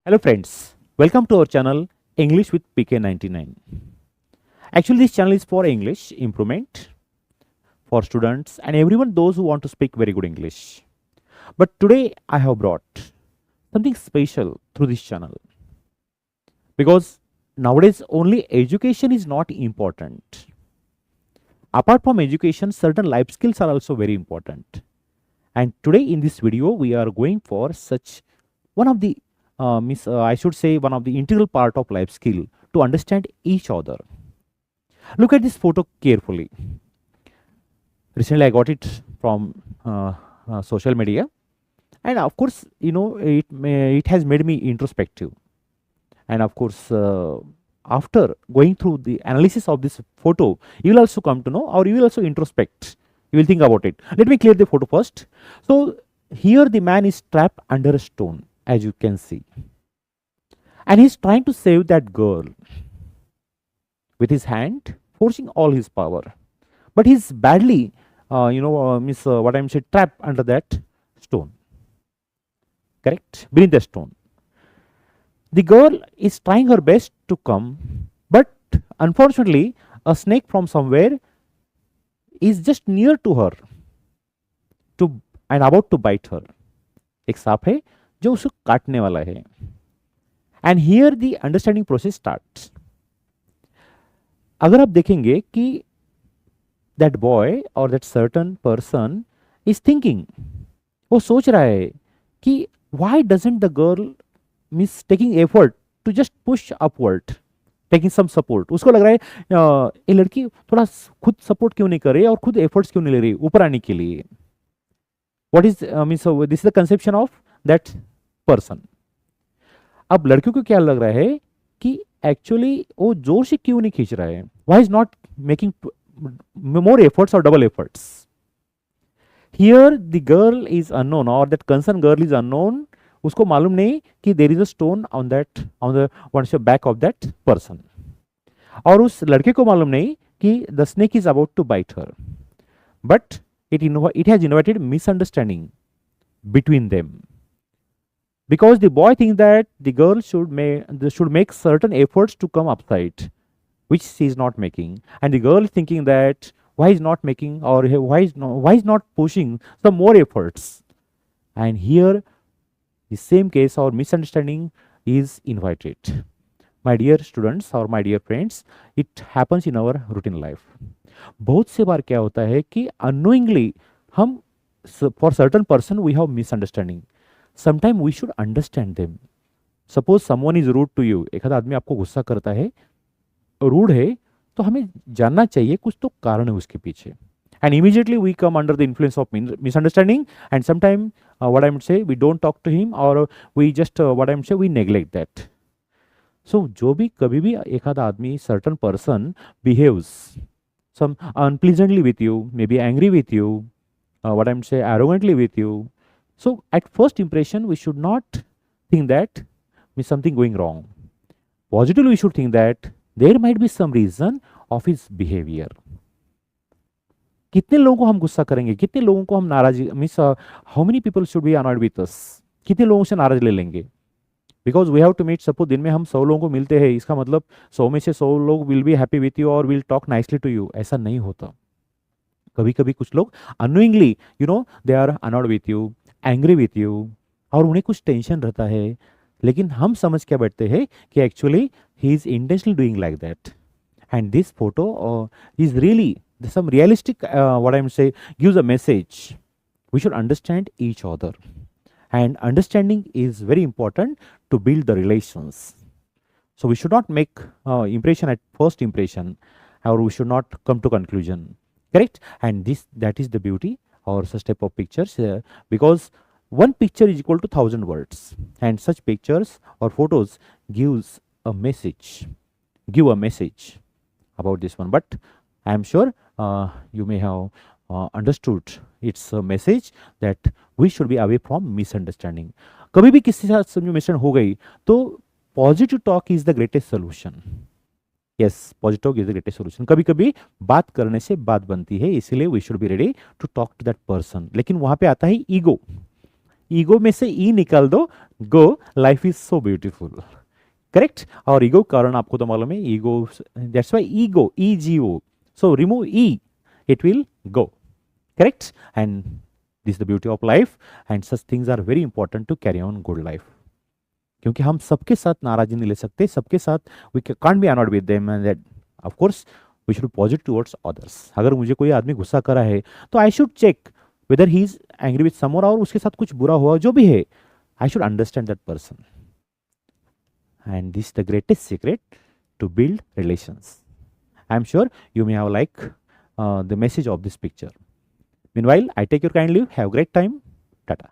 Hello friends, welcome to our channel English with PK99. Actually this channel is for English improvement for students and everyone those who want to speak very good English. But today I have brought something special through this channel because nowadays only education is not important. Apart from education, certain life skills are also very important. And today in this video we are going for such one of the I should say one of the integral part of life skill to understand each other. Look at this photo carefully. Recently I got it from social media, and of course it has made me introspective. And of course, after going through the analysis of this photo, you will also come to know, or you will also introspect. You will think about it. Let me clear the photo first. So here the man is trapped under a stone, as you can see, and he's trying to save that girl with his hand, forcing all his power, but he's badly what I'm saying, trapped under that stone, correct, beneath the stone. The girl is trying her best to come, but unfortunately a snake from somewhere is just near to her to and about to bite her. एक सांप है जो उसको काटने वाला है. And here the understanding process starts. अगर आप देखेंगे कि that boy or that certain person is thinking, वो सोच रहा है कि why doesn't the girl miss taking effort to just push upward, taking some support. उसको लग रहा है ये लड़की थोड़ा खुद सपोर्ट क्यों नहीं कर रही है और खुद एफर्ट्स क्यों नहीं ले रही ऊपर आने के लिए. What is means this is the conception of that person. अब लड़कियों को क्या लग रहा है कि एक्चुअली वो जोर से क्यों नहीं खींच रहा है, why is not making more efforts और double efforts. Here the girl is unknown और that concern girl is unknown. उसको मालूम नहीं कि there is a stone on the back of that person, और उस लड़के को मालूम नहीं कि the snake is about to bite her. But it has invited misunderstanding between them, because the boy thinks that the girl should make certain efforts to come upside, which she is not making, and the girl is thinking that why is not making, or why is not pushing some more efforts. And here the same case or misunderstanding is invited. My dear students or my dear friends, it happens in our routine life. बहुत से बार क्या होता है कि annoyingly हम for certain person we have misunderstanding. Sometime we should understand them. Suppose someone is rude to you. एक आदमी आपको गुस्सा करता है, रूड है, तो हमें जानना चाहिए कुछ तो कारण है उसके पीछे. And immediately we come under the influence of misunderstanding, and sometime what I would say, we don't talk to him, or we just what I would say, we neglect that. So जो भी कभी भी एक आधा आदमी certain person behaves some unpleasantly with you, maybe angry with you, what I would say, arrogantly with you. So at first impression we should not think that is something going wrong. Positively we should think that there might be some reason of his behavior. कितने लोगों को हम गुस्सा करेंगे, कितने लोगों को हम नाराज, means how many people should be annoyed with us, कितने लोगों से नाराज ले लेंगे. Because we have to meet, suppose दिन में हम 100 लोगों को मिलते हैं, इसका मतलब 100 में से 100 लोग will be happy with you और will talk nicely to you. ऐसा नहीं होता. कभी कभी कुछ लोग annoyingly they are annoyed with you, angry with you, और उन्हें कुछ टेंशन रहता है, लेकिन हम समझ क्या बैठते हैं कि actually he is intentionally doing like that. And this photo is really some realistic what I would say gives a message. We should understand each other, and understanding is very important to build the relations. So we should not make impression at first impression, or we should not come to conclusion, correct. And that is the beauty or such type of pictures, because one picture is equal to 1,000 words, and such pictures or photos give a message about this one. But I am sure you may have understood its message that we should be away from misunderstanding. कभी भी किसी के साथ misunderstanding हो गई तो positive talk is the greatest solution. Yes, positive talk is the greatest solution. कभी कभी बात करने से बात बनती है, इसीलिए we should be ready to talk to that person. लेकिन वहां पे आता है ईगो. ईगो में से ई निकाल दो, go, life is so beautiful. Correct. और ईगो कारण आपको तो मालूम है, ego, that's why ego, E G O, so remove E, it will go. Correct. And this the beauty of life, and such things are very important to carry on good life. क्योंकि हम सबके साथ नाराजी नहीं ले सकते, सबके साथ we can't be annoyed with them, and that of course we should positive towards others. अगर मुझे कोई आदमी गुस्सा करा है तो I should check whether he is angry with someone, और उसके साथ कुछ बुरा हुआ जो भी है, I should understand that person. And this is the greatest secret to build relations. I am sure you may have liked the message of this picture. Meanwhile, I take your kind leave. Have a great time. Tata.